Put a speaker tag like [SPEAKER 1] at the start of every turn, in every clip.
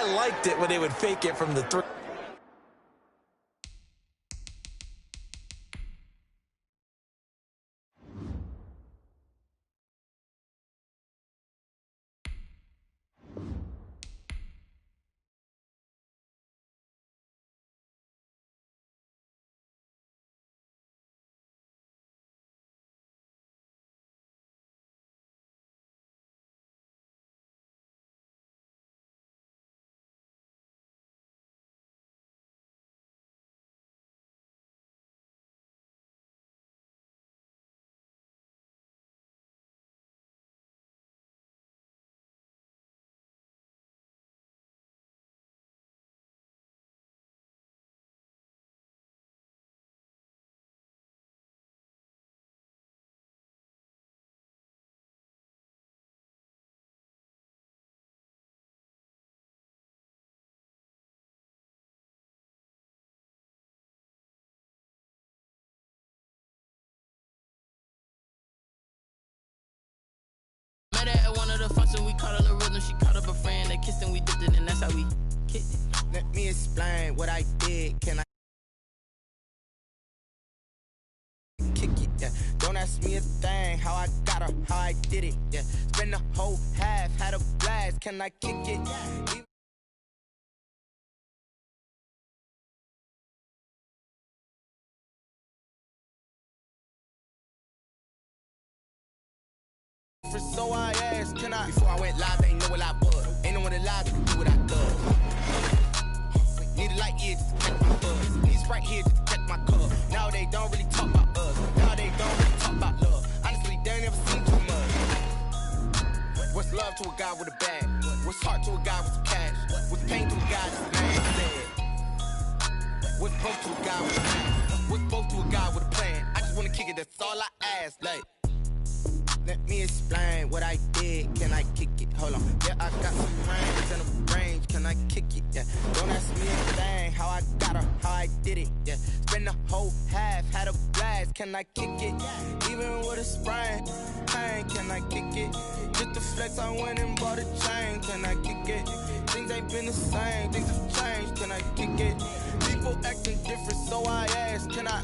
[SPEAKER 1] I liked it when they would fake it from the three.
[SPEAKER 2] At one of the functions, we caught a rhythm. She caught up a friend, they kissed and we dipped it, and that's how we kicked it.
[SPEAKER 3] Let me explain what I did. Can I kick it? Yeah. Don't ask me a thing. How I got her, how I did it. Yeah. Spend the whole half, had a blast. Can I kick it? So I asked, can I? Before I went live, they know what I was. Ain't no one alive to do what I love. Need a light here just to catch my buzz. Need Sprite here just to catch my cup. Now they don't really talk about us. Now they don't really talk about love. Honestly, they ain't never seen too much. What's love to a guy with a bag? What's heart to a guy with some cash? What's pain to a guy that's a man said? What's broke to a guy with a plan? What's both to a guy with a plan? I just wanna kick it, that's all I ask. Like, let me explain what I did. Can I kick it? Hold on. Yeah, I got some range and a range. Can I kick it? Yeah. Don't ask me a thing. How I got her, how I did it. Yeah. Spend the whole half, had a blast. Can I kick it? Even with a sprain, pain. Can I kick it? Just the flex, I went and bought a chain. Can I kick it? Things ain't been the same. Things have changed. Can I kick it? People acting different, so I asked. Can I?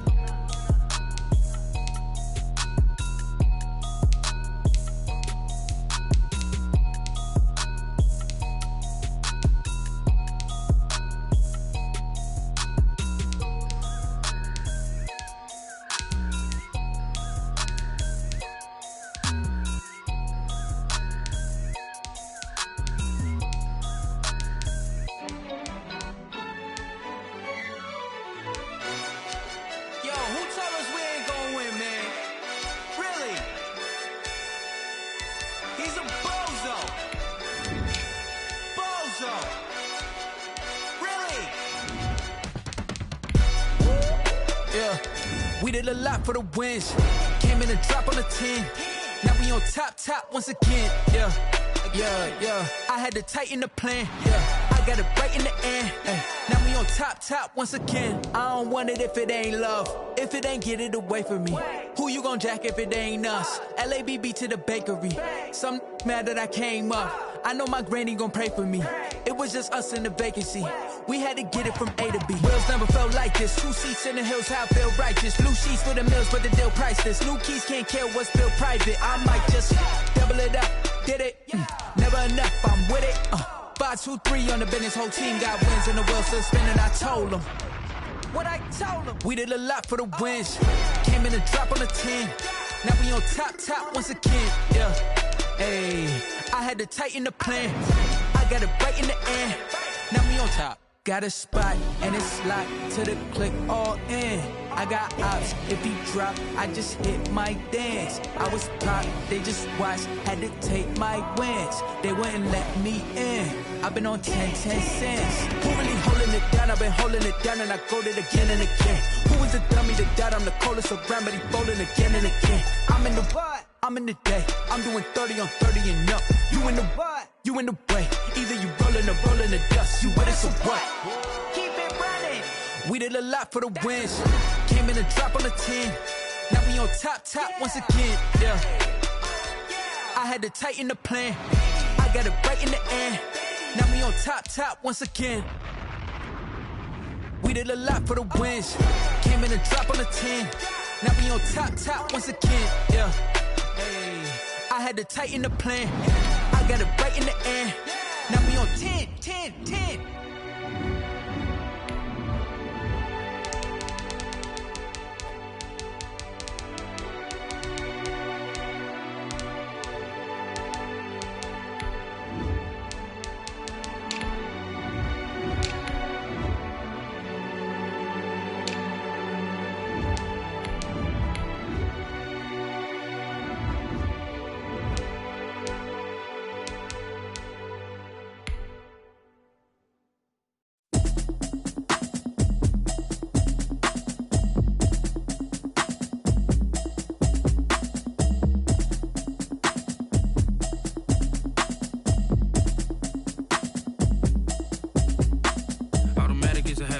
[SPEAKER 4] We did a lot for the wins. Came in a drop on the 10. Now we on top once again. Yeah. I had to tighten the plan. Yeah. I got it right in the end. Now we on top once again. I don't want it if it ain't love. If it ain't, get it away from me. Who you gon' jack if it ain't us? LABB to the bakery. Some mad that I came up. I know my granny gon' pray for me. It was just us in the vacancy. We had to get it from A to B. Wheels never felt like this. 2 seats in the hills, how I feel righteous. Blue sheets for the mills, but the deal priceless. New keys can't care what's built private. I might just double it up. Did it? Never enough, I'm with it. 5, 2, 3 on the business. Whole team got wins and the wheels still spinning. I told them what I told them. We did a lot for the wins. Came in a drop on the 10. Now we on top once again. Yeah. Hey, I had to tighten the plan. I got it right in the end. Now we on top. Got a spot and it's locked to the click all in. I got ops, if he drop, I just hit my dance. I was pop, they just watched, had to take my wins. They wouldn't let me in. I've been on 10 cents. Who really holding it down? I've been holding it down and I go it again and again. Who is the dummy that doubt I'm the coldest around, but he folding again and again. I'm in the what? I'm in the day. I'm doing 30 on 30 and up. You in the what? You in the way. Either you rolling or rolling the dust. You with it, so what? Keep it running. We did a lot for the wins. Came in a drop on the 10. Now we on top once again. Yeah. I had to tighten the plan. I got it right in the end. Now we on top once again. We did a lot for the wins. Came in and drop on the 10. Now we on top once again. Yeah. Hey. I had to tighten the plan. I got it right in the end. Now we on 10.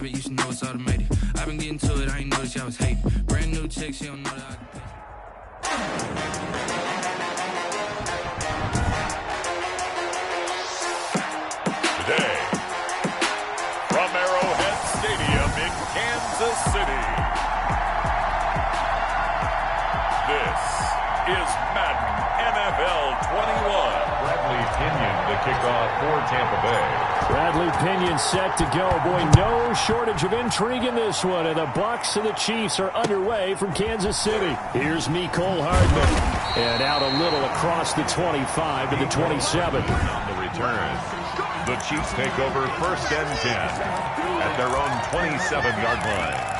[SPEAKER 2] You should know it's automated. I've been getting to it, I ain't noticed y'all was hating. Brand new chick, she don't know that I can pay.
[SPEAKER 5] Today, from Arrowhead Stadium in Kansas City, this is Madden NFL 21. Bradley Pinion to kick off for Tampa Bay.
[SPEAKER 6] Bradley Pinion set to go. Boy, no shortage of intrigue in this one. And the Bucs and the Chiefs are underway from Kansas City. Here's Mecole Hardman. And out a little across the 25 to the 27.
[SPEAKER 5] On the return, the Chiefs take over 1st and 10 at their own 27-yard line.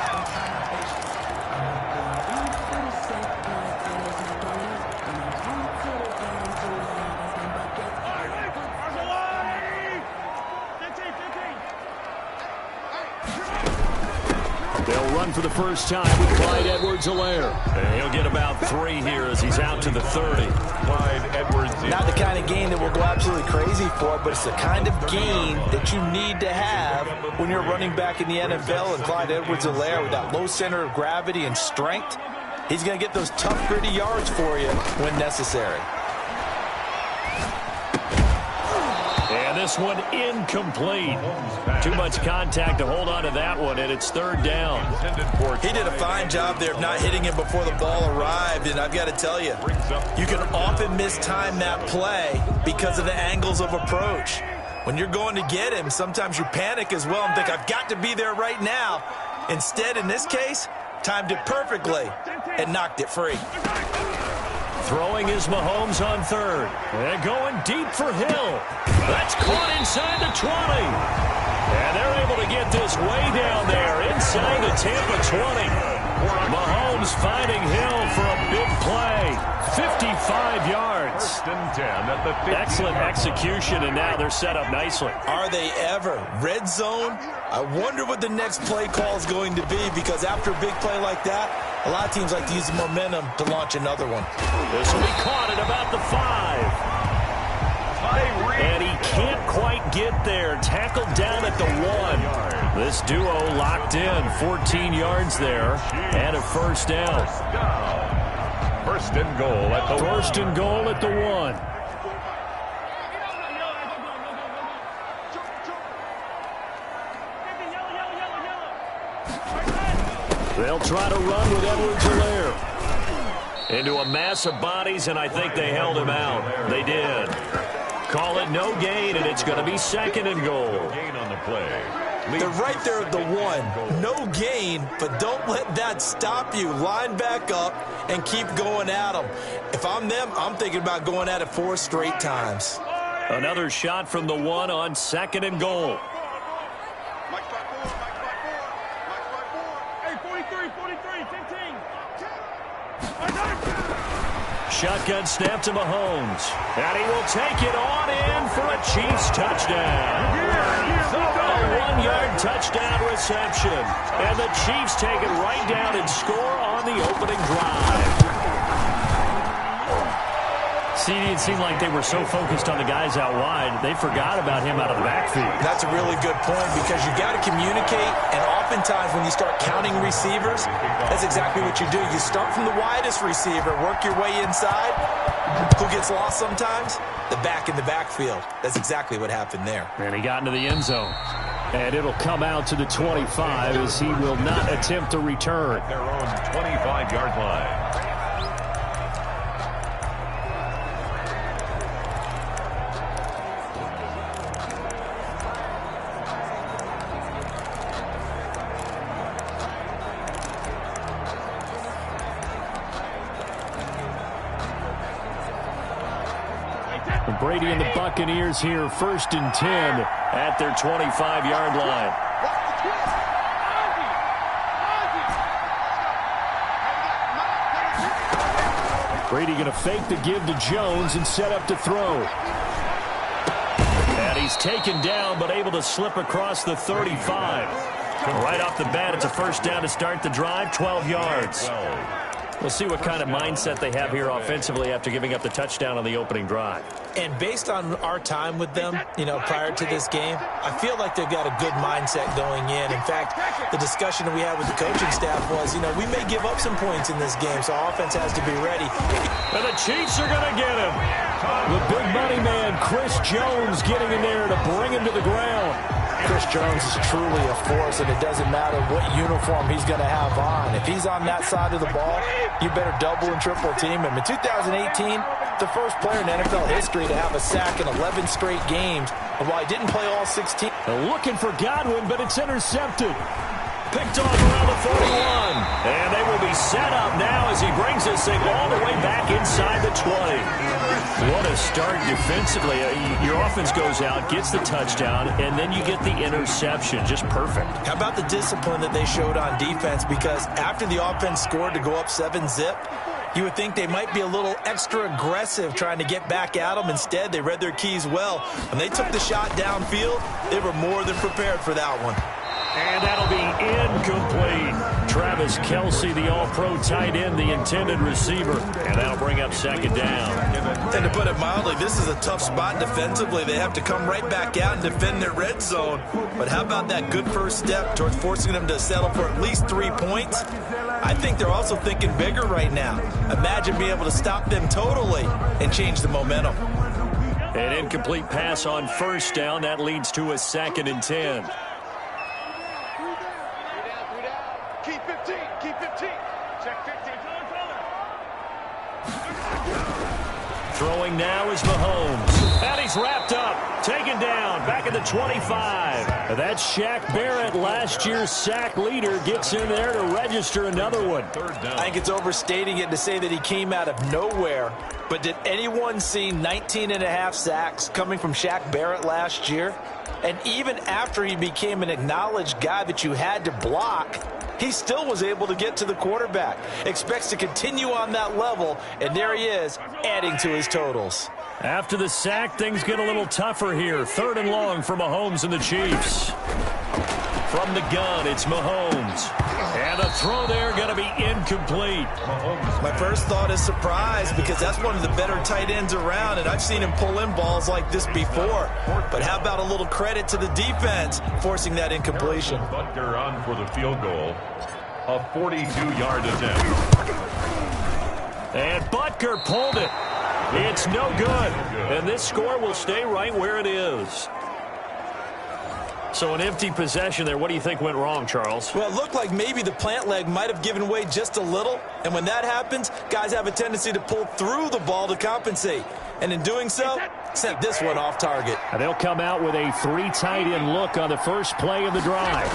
[SPEAKER 6] They'll run for the first time with Clyde Edwards-Helaire. And he'll get about 3 here as he's out to the 30.
[SPEAKER 5] Clyde Edwards-Helaire.
[SPEAKER 1] Not the kind of gain that we'll go absolutely crazy for, but it's the kind of gain that you need to have when you're running back in the NFL. And Clyde Edwards-Helaire, with that low center of gravity and strength, he's going to get those tough, gritty yards for you when necessary.
[SPEAKER 6] And this one incomplete. Too much contact to hold on to that one, and it's 3rd down.
[SPEAKER 1] He did a fine job there of not hitting him before the ball arrived, and I've got to tell you, you can often mistime that play because of the angles of approach. When you're going to get him, sometimes you panic as well and think, I've got to be there right now. Instead, in this case, timed it perfectly and knocked it free.
[SPEAKER 6] Throwing is Mahomes on 3rd. And going deep for Hill. That's caught inside the 20. And they're able to get this way down there inside the Tampa 20. Mahomes finding Hill for a big play. 55 yards.
[SPEAKER 5] 1st and 10 at the 50.
[SPEAKER 6] Excellent execution, and now they're set up nicely.
[SPEAKER 1] Are they ever? Red zone? I wonder what the next play call is going to be, because after a big play like that, a lot of teams like to use the momentum to launch another one.
[SPEAKER 6] This will be caught at about the 5. And he can't quite get there. Tackled down at the 1. This duo locked in. 14 yards there. And a 1st down.
[SPEAKER 5] 1st and goal at the
[SPEAKER 6] 1st and goal at the 1. They'll try to run with Edwards-Helaire. Into a mass of bodies, and I think they held him out. They did. Call it no gain, and it's going to be 2nd and goal.
[SPEAKER 5] gain on the play.
[SPEAKER 1] They're right there at the 1. No gain, but don't let that stop you. Line back up and keep going at them. If I'm them, I'm thinking about going at it 4 straight times.
[SPEAKER 6] Another shot from the 1 on 2nd and goal. Shotgun snap to Mahomes. And he will take it on in for a Chiefs touchdown. A 1-yard touchdown reception. And the Chiefs take it right down and score on the opening drive. CD, it seemed like they were so focused on the guys out wide, they forgot about him out of the backfield.
[SPEAKER 1] That's a really good point because you got to communicate, and oftentimes when you start counting receivers, that's exactly what you do. You start from the widest receiver, work your way inside. Who gets lost sometimes? The back in the backfield. That's exactly what happened there.
[SPEAKER 6] And he got into the end zone. And it'll come out to the 25 as he will not attempt to return.
[SPEAKER 5] Their own 25-yard line.
[SPEAKER 6] Brady and the Buccaneers here, 1st and 10 at their 25-yard line. Brady going to fake the give to Jones and set up to throw. And he's taken down but able to slip across the 35. Right off the bat, it's a first down to start the drive, 12 yards. We'll see what kind of mindset they have here offensively after giving up the touchdown on the opening drive.
[SPEAKER 1] And based on our time with them, prior to this game, I feel like they've got a good mindset going in. In fact, the discussion that we had with the coaching staff was, we may give up some points in this game, so offense has to be ready.
[SPEAKER 6] And the Chiefs are going to get him. The big money man, Chris Jones, getting in there to bring him to the ground.
[SPEAKER 1] Chris Jones is truly a force, and it doesn't matter what uniform he's going to have on. If he's on that side of the ball, you better double and triple team him. In 2018, the first player in NFL history to have a sack in 11 straight games. And while he didn't play all 16.
[SPEAKER 6] They're looking for Godwin, but it's intercepted. Picked off around the 41. And they will be set up now as he brings this thing all the way back inside the 20. What a start defensively. Your offense goes out, gets the touchdown, and then you get the interception. Just perfect.
[SPEAKER 1] How about the discipline that they showed on defense? Because after the offense scored to go up 7-zip, you would think they might be a little extra aggressive trying to get back at them. Instead, they read their keys well. When they took the shot downfield, they were more than prepared for that one.
[SPEAKER 6] And that'll be incomplete. Travis Kelce, the all-pro tight end, the intended receiver. And that'll bring up 2nd down.
[SPEAKER 1] And to put it mildly, this is a tough spot defensively. They have to come right back out and defend their red zone. But how about that good first step towards forcing them to settle for at least 3 points? I think they're also thinking bigger right now. Imagine being able to stop them totally and change the momentum.
[SPEAKER 6] An incomplete pass on 1st down. That leads to a 2nd and 10.
[SPEAKER 7] Keep 15. Keep 15. Check 15.
[SPEAKER 6] Throwing now is Mahomes. And he's wrapped up. Taken down. Back at the 25. That's Shaq Barrett, last year's sack leader, gets in there to register another one.
[SPEAKER 5] 3rd down.
[SPEAKER 1] I think it's overstating it to say that he came out of nowhere. But did anyone see 19.5 sacks coming from Shaq Barrett last year? And even after he became an acknowledged guy that you had to block, he still was able to get to the quarterback. Expects to continue on that level, and there he is, adding to his totals.
[SPEAKER 6] After the sack, things get a little tougher here. 3rd and long for Mahomes and the Chiefs. From the gun, it's Mahomes. And the throw there going to be incomplete.
[SPEAKER 1] My first thought is surprise, because that's one of the better tight ends around, and I've seen him pull in balls like this before. But how about a little credit to the defense forcing that incompletion?
[SPEAKER 5] Butker on for the field goal. A 42-yard attempt.
[SPEAKER 6] And Butker pulled it. It's no good. And this score will stay right where it is. So an empty possession there. What do you think went wrong, Charles?
[SPEAKER 1] Well, it looked like maybe the plant leg might have given way just a little. And when that happens, guys have a tendency to pull through the ball to compensate. And in doing so, sent this one off target.
[SPEAKER 6] And they'll come out with a 3 tight end look on the first play of the drive.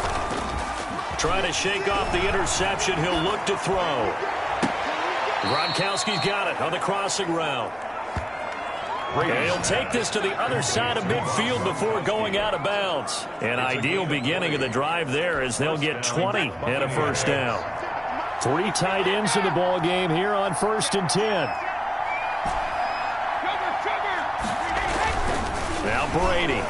[SPEAKER 6] Trying to shake off the interception. He'll look to throw. Gronkowski's got it on the crossing route. And he'll take this to the other side of midfield before going out of bounds. An ideal beginning of the drive there as they'll get 20 and a first down. 3 tight ends in the ball game here on 1st and 10. Now Brady.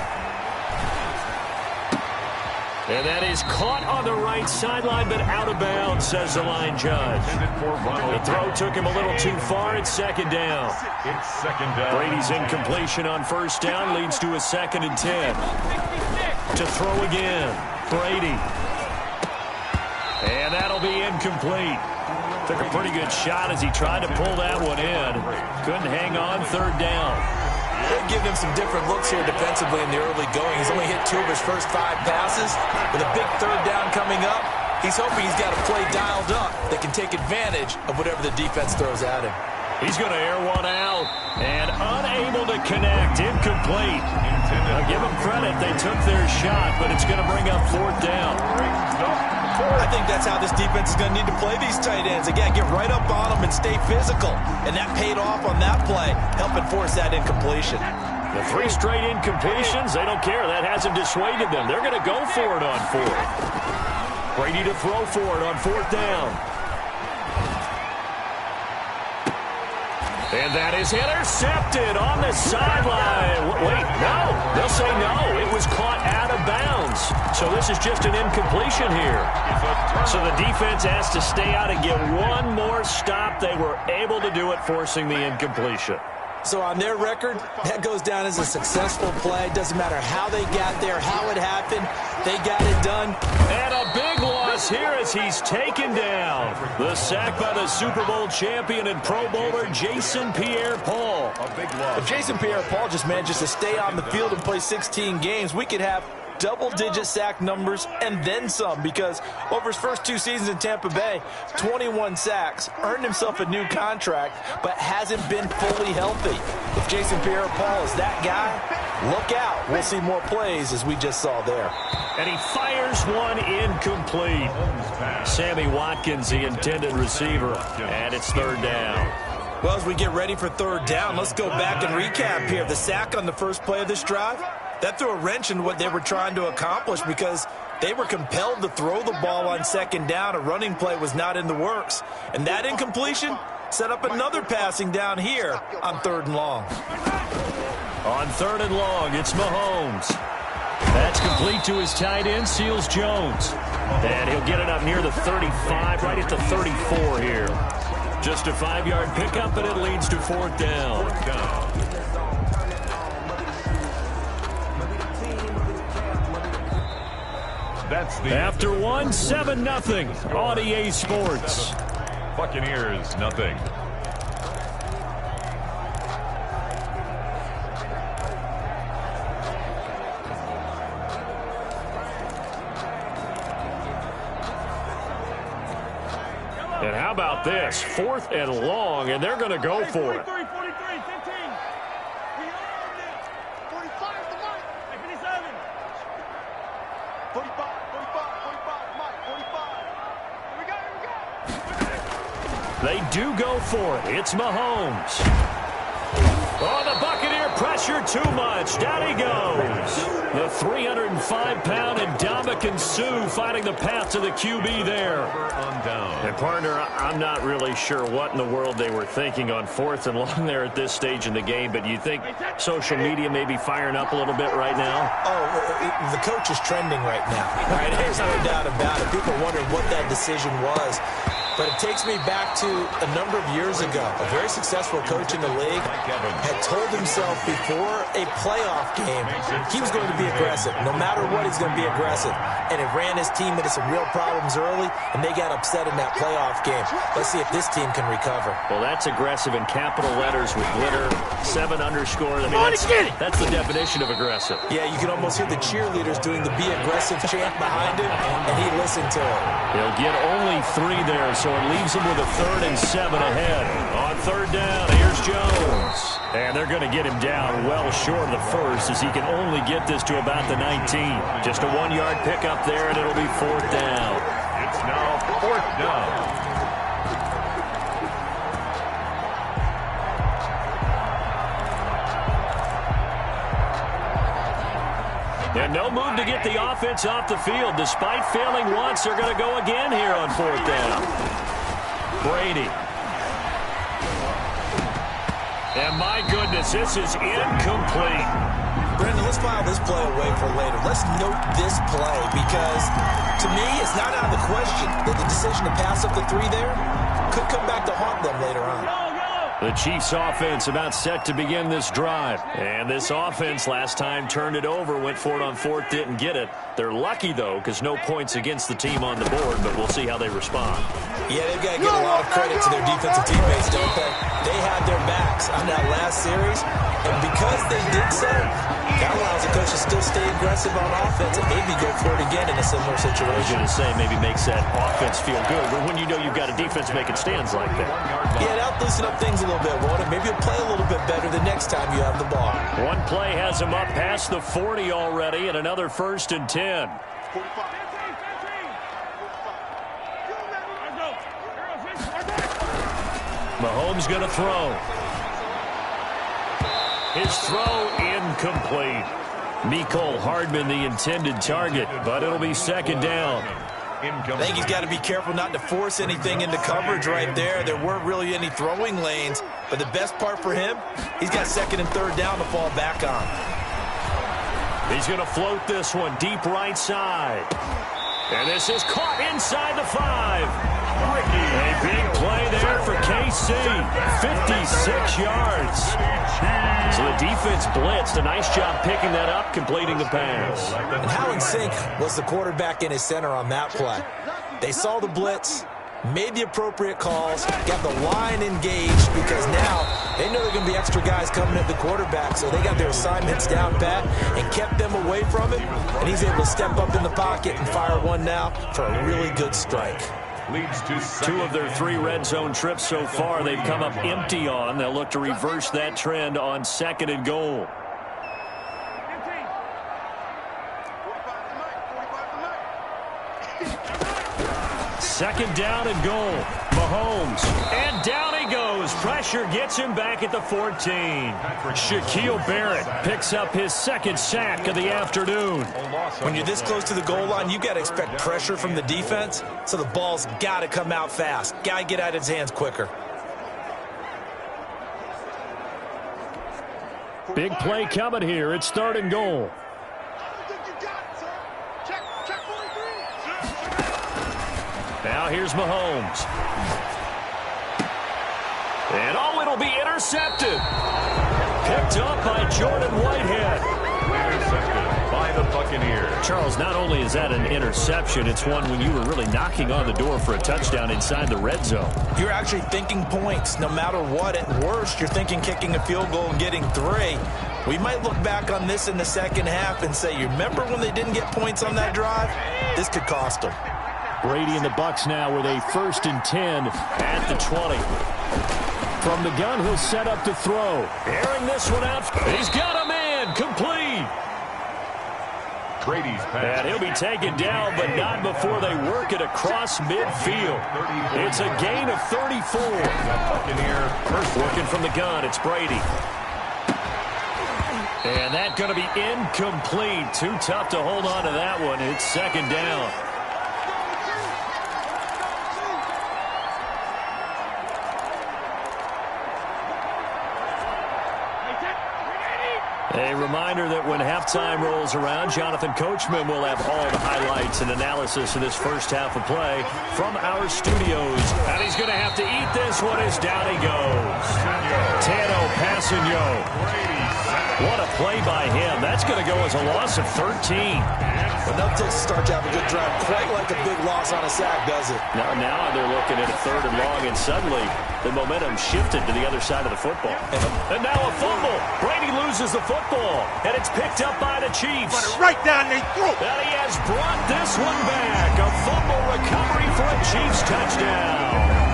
[SPEAKER 6] And that is caught on the right sideline, but out of bounds, says the line judge. The throw took him a little too far. It's second down.
[SPEAKER 5] It's second down.
[SPEAKER 6] Brady's incompletion on first down leads to a 2nd and 10. To throw again, Brady. And that'll be incomplete. Took a pretty good shot as he tried to pull that one in. Couldn't hang on, 3rd down.
[SPEAKER 1] They're giving him some different looks here defensively in the early going. He's only hit 2 of his first 5 passes. With a big 3rd down coming up, he's hoping he's got a play dialed up that can take advantage of whatever the defense throws at him.
[SPEAKER 6] He's going to air one out and unable to connect. Incomplete. Now give them credit. They took their shot, but it's going to bring up 4th down.
[SPEAKER 1] I think that's how this defense is going to need to play these tight ends. Again, get right up on them and stay physical. And that paid off on that play, helping force that incompletion.
[SPEAKER 6] The 3 straight incompletions, they don't care. That hasn't dissuaded them. They're going to go for it on 4th. Brady to throw for it on 4th down. And that is intercepted on the sideline. Wait, no. They'll say no. It was caught out of bounds. So this is just an incompletion here. So the defense has to stay out and get one more stop. They were able to do it, forcing the incompletion.
[SPEAKER 1] So on their record, that goes down as a successful play. Doesn't matter how they got there, how it happened. They got it done.
[SPEAKER 6] And a big loss here as he's taken down. The sack by the Super Bowl champion and Pro Bowler Jason Pierre-Paul.
[SPEAKER 1] If Jason Pierre-Paul just manages to stay on the field and play 16 games, we could have double-digit sack numbers and then some, because over his first 2 seasons in Tampa Bay, 21 sacks, earned himself a new contract, but hasn't been fully healthy. If Jason Pierre-Paul is that guy, look out. We'll see more plays as we just saw there.
[SPEAKER 6] And he fires one incomplete. Sammy Watkins, the intended receiver, and it's 3rd down.
[SPEAKER 1] Well, as we get ready for 3rd down, let's go back and recap here. The sack on the first play of this drive, that threw a wrench in what they were trying to accomplish because they were compelled to throw the ball on 2nd down. A running play was not in the works. And that incompletion set up another passing down here on 3rd and long.
[SPEAKER 6] On 3rd and long, it's Mahomes. That's complete to his tight end, Seals Jones. And he'll get it up near the 35, right at the 34 here. Just a 5-yard pickup, and it leads to 4th down. After 1, 7-0 on EA Sports.
[SPEAKER 5] Buccaneers, nothing.
[SPEAKER 6] And how about this? 4th and long, and they're going to go for it.
[SPEAKER 7] 43, 15. We owned it. 45 to Mike. 57. 45, Mike, 45. Here we go.
[SPEAKER 6] They do go for it. It's Mahomes. Oh, the Buccaneer pressure too much. Down he goes. The 305-pound Ndamukong Suh finding the path to the QB there. And, partner, I'm not really sure what in the world they were thinking on 4th and long there at this stage in the game, but you think social media may be firing up a little bit right now?
[SPEAKER 1] Oh, the coach is trending right now. Right? There's no doubt about it. People are wondering what that decision was. But it takes me back to a number of years ago. A very successful coach in the league had told himself before a playoff game he was going to be aggressive. No matter what, he's going to be aggressive. And it ran his team into some real problems early, and they got upset in that playoff game. Let's see if this team can recover.
[SPEAKER 6] Well, that's aggressive in capital letters with glitter, 7 underscore. I mean, that's the definition of aggressive.
[SPEAKER 1] Yeah, you can almost hear the cheerleaders doing the be aggressive chant behind him, and he listened to it.
[SPEAKER 6] He'll get only 3 there, so it leaves him with a 3rd and 7 ahead. On 3rd down, here's Jones. And they're going to get him down well short of the first as he can only get this to about the 19. Just a 1-yard pickup there, and it'll be 4th down.
[SPEAKER 5] It's now 4th down.
[SPEAKER 6] And no move to get the offense off the field. Despite failing once, they're going to go again here on 4th down. Brady. And my goodness, this is incomplete.
[SPEAKER 1] Brandon, let's file this play away for later. Let's note this play because, to me, it's not out of the question that the decision to pass up the 3 there could come back to haunt them later on.
[SPEAKER 6] The Chiefs offense about set to begin this drive. And this offense last time turned it over, went for it on 4th, didn't get it. They're lucky, though, because no points against the team on the board, but we'll see how they respond.
[SPEAKER 1] Yeah, they've got to give a lot of credit to their defensive teammates, don't they? They had their backs on that last series, and because they did so, that allows the coach to still stay aggressive on offense and maybe go for it again in a similar situation.
[SPEAKER 6] I was going to say, maybe makes that offense feel good, but when you know you've got a defense making stands like that.
[SPEAKER 1] Yeah, that'll loosen up things a little bit, won't it? Maybe you'll play a little bit better the next time you have the ball.
[SPEAKER 6] One play has him up past the 40 already, and another 1st and 10. Mahomes going to throw. His throw incomplete. Mecole Hardman the intended target, but it'll be 2nd down.
[SPEAKER 1] I think he's got to be careful not to force anything into coverage right there. There weren't really any throwing lanes, but the best part for him, he's got 2nd and 3rd down to fall back on.
[SPEAKER 6] He's going to float this one deep right side. And this is caught inside the 5. A big play there for KC. 56 yards. So the defense blitzed. A nice job picking that up, completing the pass.
[SPEAKER 1] And how in sync was the quarterback in his center on that play? They saw the blitz, made the appropriate calls, got the line engaged because now they know there are going to be extra guys coming at the quarterback, so they got their assignments down pat and kept them away from him, and he's able to step up in the pocket and fire one now for a really good strike.
[SPEAKER 5] Leads to
[SPEAKER 6] 2 of their 3 red zone trips so far they've come up empty on. They'll look to reverse that trend on 2nd and goal. Second down and goal. Mahomes. And down he goes. Pressure gets him back at the 14. Shaquille Barrett picks up his 2nd sack of the afternoon.
[SPEAKER 1] When you're this close to the goal line, you've got to expect pressure from the defense, so the ball's got to come out fast. Got to get out of his hands quicker.
[SPEAKER 6] Big play coming here. It's 3rd and goal. Now here's Mahomes. And it'll be intercepted. Picked up by Jordan Whitehead.
[SPEAKER 5] intercepted by the Buccaneers.
[SPEAKER 6] Charles, not only is that an interception, it's one when you were really knocking on the door for a touchdown inside the red zone.
[SPEAKER 1] You're actually thinking points no matter what. At worst, you're thinking kicking a field goal and getting 3. We might look back on this in the second half and say, you remember when they didn't get points on that drive? This could cost them.
[SPEAKER 6] Brady and the Bucs now with a 1st and 10 at the 20. From the gun, he'll set up to throw. Airing this one out. He's got a man. Complete.
[SPEAKER 5] Brady's pass.
[SPEAKER 6] And he'll be taken down, but not before they work it across midfield. It's a gain of 34.
[SPEAKER 5] Buccaneer first
[SPEAKER 6] working from the gun. It's Brady. And that's going to be incomplete. Too tough to hold on to that one. It's 2nd down. A reminder that when halftime rolls around, Jonathan Coachman will have all the highlights and analysis of this first half of play from our studios. And he's going to have to eat this one as down he goes. Tano Passanio. What a play by him. That's going to go as a loss of 13.
[SPEAKER 1] Enough to start to have a good drive. Quite like a big loss on a sack, does it?
[SPEAKER 6] Now they're looking at a 3rd and long, and suddenly the momentum shifted to the other side of the football. And now a fumble. Brady loses the football, and it's picked up by the Chiefs.
[SPEAKER 7] Run it right down their throat.
[SPEAKER 6] And he has brought this one back. A fumble recovery for a Chiefs touchdown.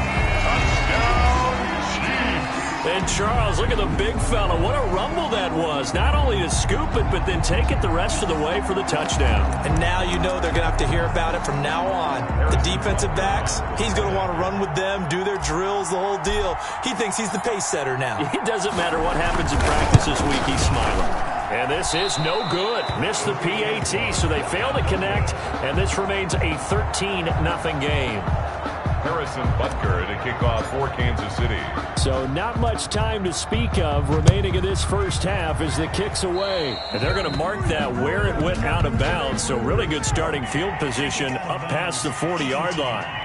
[SPEAKER 6] And Charles, look at the big fella. What a rumble that was. Not only to scoop it, but then take it the rest of the way for the touchdown.
[SPEAKER 1] And now you know they're going to have to hear about it from now on. The defensive backs, he's going to want to run with them, do their drills, the whole deal. He thinks he's the pace setter now.
[SPEAKER 6] It doesn't matter what happens in practice this week, he's smiling. And this is no good. Missed the PAT, so they fail to connect, and this remains a 13-0 game.
[SPEAKER 5] Harrison Butker to kick off for Kansas City.
[SPEAKER 6] So not much time to speak of remaining in this first half as the kick's away. And they're going to mark that where it went out of bounds. So really good starting field position up past the 40-yard line.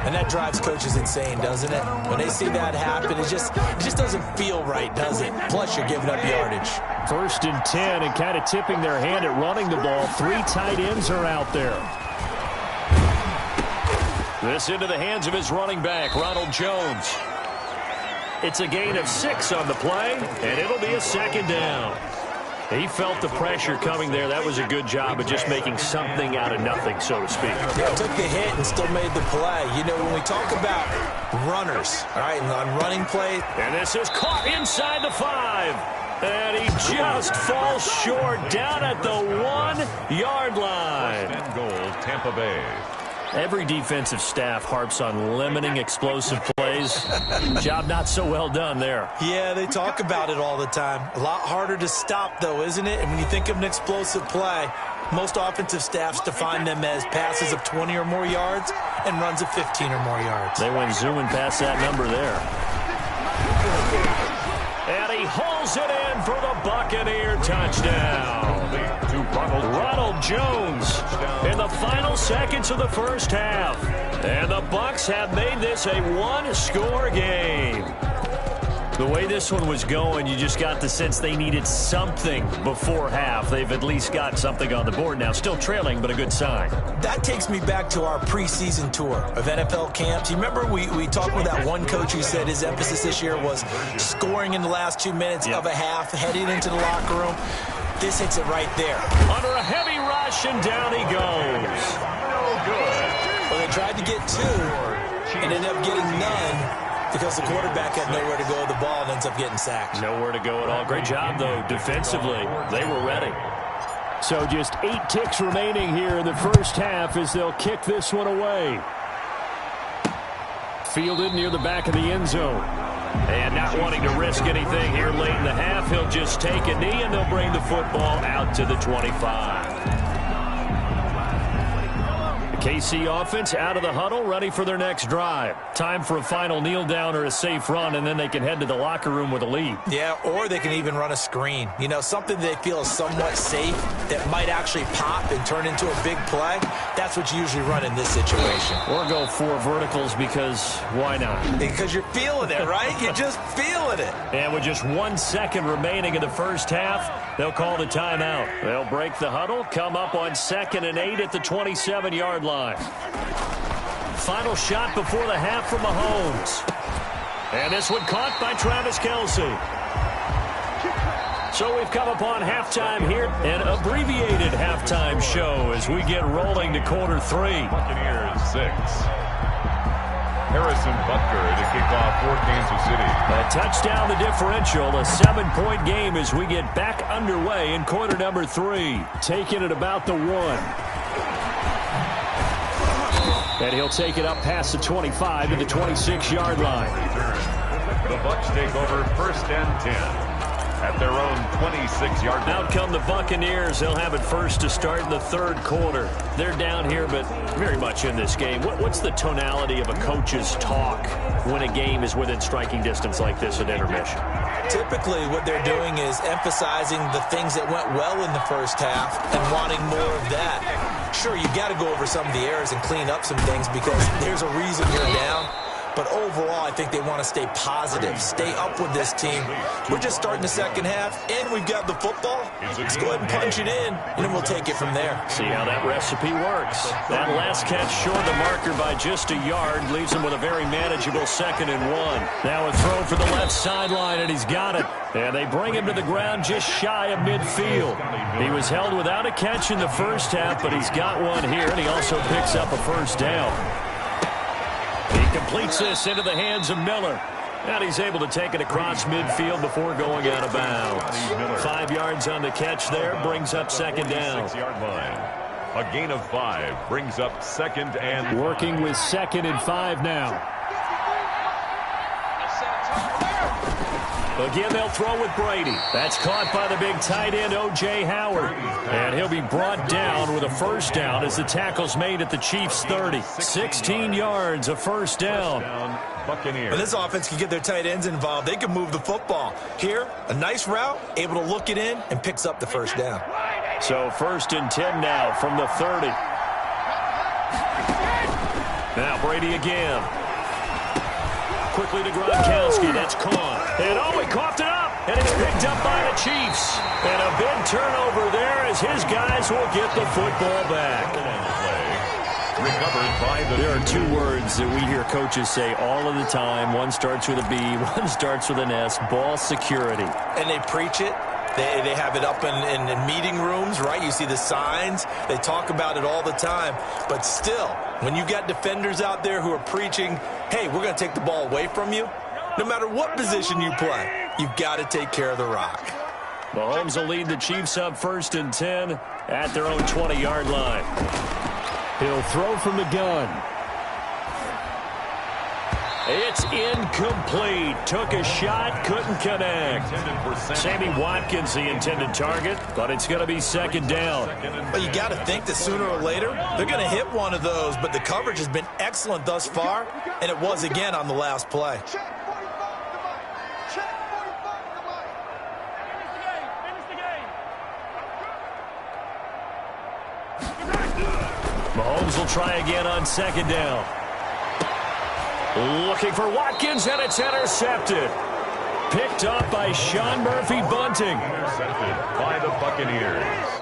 [SPEAKER 1] And that drives coaches insane, doesn't it? When they see that happen, it just doesn't feel right, does it? Plus, you're giving up yardage.
[SPEAKER 6] 1st and 10 and kind of tipping their hand at running the ball. 3 tight ends are out there. This into the hands of his running back, Ronald Jones. It's a gain of 6 on the play, and it'll be a 2nd down. He felt the pressure coming there. That was a good job of just making something out of nothing, so to speak.
[SPEAKER 1] Yeah, took the hit and still made the play. You know, when we talk about runners, all right, and on running plays.
[SPEAKER 6] And this is caught inside the 5. And he just falls short down at the 1-yard line.
[SPEAKER 5] 1st and goal, Tampa Bay.
[SPEAKER 6] Every defensive staff harps on limiting explosive plays. Job not so well done there.
[SPEAKER 1] Yeah, they talk about it all the time. A lot harder to stop, though, isn't it? And when you think of an explosive play, most offensive staffs define them as passes of 20 or more yards and runs of 15 or more yards.
[SPEAKER 6] They went zooming past that number there. And he hauls it in for the Buccaneer touchdown. Ronald Jones in the final seconds of the first half. And the Bucs have made this a 1-score game. The way this one was going, you just got the sense they needed something before half. They've at least got something on the board now. Still trailing, but a good sign.
[SPEAKER 1] That takes me back to our preseason tour of NFL camps. You remember we talked with that one coach who said his emphasis this year was scoring in the last 2 minutes of a half, heading into the locker room. This hits it right there.
[SPEAKER 6] Under a heavy rush, and down he goes.
[SPEAKER 5] No good.
[SPEAKER 1] Well, they tried to get 2 and ended up getting none because the quarterback had nowhere to go with the ball and ends up getting sacked.
[SPEAKER 6] Nowhere to go at all. Great job, though, defensively. They were ready. So just 8 ticks remaining here in the first half as they'll kick this one away. Fielded near the back of the end zone. And not wanting to risk anything here late in the half, he'll just take a knee, and they'll bring the football out to the 25. The KC offense out of the huddle, ready for their next drive. Time for a final kneel down or a safe run, and then they can head to the locker room with a lead.
[SPEAKER 1] Yeah, or they can even run a screen. You know, something they feel is somewhat safe that might actually pop and turn into a big play. That's what you usually run in this situation.
[SPEAKER 6] Or go 4 verticals because why not?
[SPEAKER 1] Because you're feeling it, right? You're just feeling it.
[SPEAKER 6] And with just 1 second remaining in the first half, they'll call the timeout. They'll break the huddle, come up on 2nd and 8 at the 27-yard line. Final shot before the half from Mahomes. And this one caught by Travis Kelce. So we've come upon halftime here, an abbreviated halftime show as we get rolling to quarter 3.
[SPEAKER 5] Buccaneers 6. Harrison Butker to kick off for Kansas City.
[SPEAKER 6] A touchdown the differential, a 7-point game as we get back underway in quarter number 3. Taking it about the 1. And he'll take it up past the 25 to the 26-yard line.
[SPEAKER 5] The Bucs take over 1st and 10. At their own 26-yard line.
[SPEAKER 6] Out come the Buccaneers. They'll have it first to start in the 3rd quarter. They're down here, but very much in this game. What's the tonality of a coach's talk when a game is within striking distance like this at intermission?
[SPEAKER 1] Typically, what they're doing is emphasizing the things that went well in the first half and wanting more of that. Sure, you got to go over some of the errors and clean up some things because there's a reason you're down. But overall, I think they want to stay positive, stay up with this team. We're just starting the second half, and we've got the football. Let's go ahead and punch it in, and then we'll take it from there.
[SPEAKER 6] See how that recipe works. That last catch short of the marker by just a yard leaves him with a very manageable 2nd and 1. Now a throw for the left sideline, and he's got it. And they bring him to the ground just shy of midfield. He was held without a catch in the first half, but he's got one here, and he also picks up a first down. He completes this into the hands of Miller. And he's able to take it across midfield before going out of bounds. 5 yards on the catch there, brings up 2nd down.
[SPEAKER 5] 6-yard line. A gain of 5 brings up 2nd and
[SPEAKER 6] working with 2nd and 5 now. Again, they'll throw with Brady. That's caught by the big tight end, O.J. Howard. And he'll be brought down with a first down as the tackle's made at the Chiefs' 30. 16 yards, a first down.
[SPEAKER 1] When this offense can get their tight ends involved, they can move the football. Here, a nice route, able to look it in, and picks up the first down.
[SPEAKER 6] So 1st and 10 now from the 30. Now Brady again. Quickly to Gronkowski. That's caught. And he coughed it up. And it's picked up by the Chiefs. And a big turnover there as his guys will get the football back.
[SPEAKER 5] Recovered by the...
[SPEAKER 6] There are 2 words that we hear coaches say all of the time. One starts with a B, one starts with an S. Ball security.
[SPEAKER 1] And they preach it. They have it up in meeting rooms, right? You see the signs. They talk about it all the time. But still, when you got defenders out there who are preaching, hey, we're going to take the ball away from you, no matter what position you play, you've got to take care of the rock.
[SPEAKER 6] Mahomes will lead the Chiefs up 1st and 10 at their own 20-yard line. He'll throw from the gun. It's incomplete. Took a shot, couldn't connect. Sammy Watkins, the intended target, but it's going to be 2nd down.
[SPEAKER 1] But you got to think that sooner or later, they're going to hit one of those, but the coverage has been excellent thus far, and it was again on the last play.
[SPEAKER 6] Mahomes will try again on 2nd down. Looking for Watkins, and it's intercepted. Picked up by Sean Murphy-Bunting.
[SPEAKER 5] Intercepted by the Buccaneers.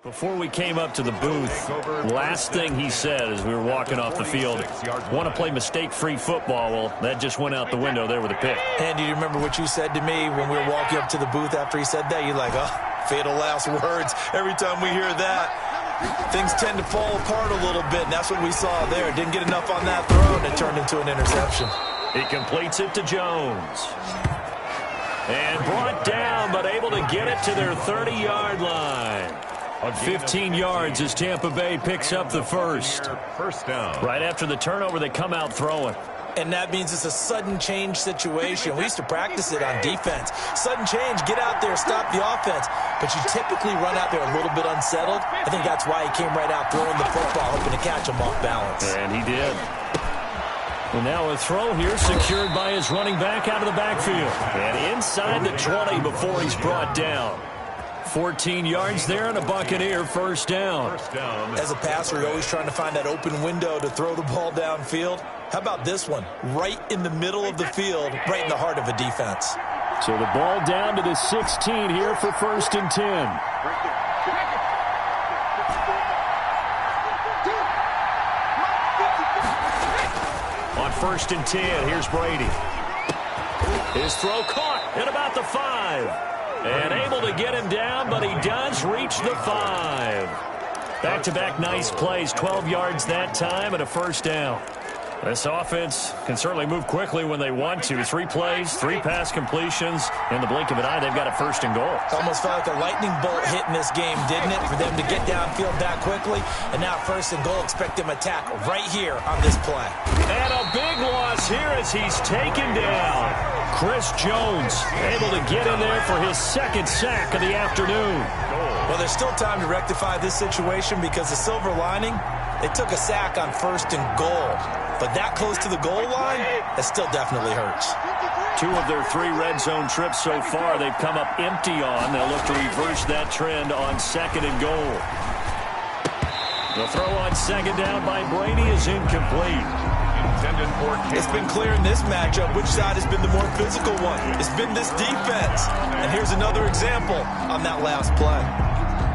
[SPEAKER 6] Before we came up to the booth, last thing he said as we were walking off the field, want to play mistake-free football. Well, that just went out the window there with a pick.
[SPEAKER 1] And do you remember what you said to me when we were walking up to the booth after he said that? You're like, oh, fatal last words. Every time we hear that, things tend to fall apart a little bit, and that's what we saw there. Didn't get enough on that throw, and it turned into an interception.
[SPEAKER 6] He completes it to Jones. And brought down, but able to get it to their 30-yard line. 15 yards as Tampa Bay picks up the first.
[SPEAKER 5] First down.
[SPEAKER 6] Right after the turnover, they come out throwing.
[SPEAKER 1] And that means it's a sudden change situation. We used to practice it on defense. Sudden change, get out there, stop the offense. But you typically run out there a little bit unsettled. I think that's why he came right out throwing the football, hoping to catch him off balance.
[SPEAKER 6] And he did. Well, now a throw here secured by his running back out of the backfield. And inside the 20 before he's brought down. 14 yards there and a Buccaneer first down.
[SPEAKER 1] As a passer, you're always trying to find that open window to throw the ball downfield. How about this one? Right in the middle of the field, right in the heart of a defense.
[SPEAKER 6] So the ball down to the 16 here for 1st and 10. On 1st and 10, here's Brady. His throw caught at about the 5. And able to get him down, but he does reach the 5. Back-to-back nice plays, 12 yards that time and a first down. This offense can certainly move quickly when they want to. 3 plays, 3 pass completions. In the blink of an eye, they've got a 1st and goal.
[SPEAKER 1] Almost felt like a lightning bolt hit in this game, didn't it? For them to get downfield that quickly. And now 1st and goal, expect them attack right here on this play.
[SPEAKER 6] And a big loss here as he's taken down. Chris Jones able to get in there for his 2nd sack of the afternoon.
[SPEAKER 1] Well, there's still time to rectify this situation because the silver lining, they took a sack on 1st and goal. But that close to the goal line, that still definitely hurts.
[SPEAKER 6] 2 of their 3 red zone trips so far, they've come up empty on. They'll look to reverse that trend on 2nd and goal. The throw on 2nd down by Brady is incomplete.
[SPEAKER 1] It's been clear in this matchup which side has been the more physical one. It's been this defense. And here's another example on that last play.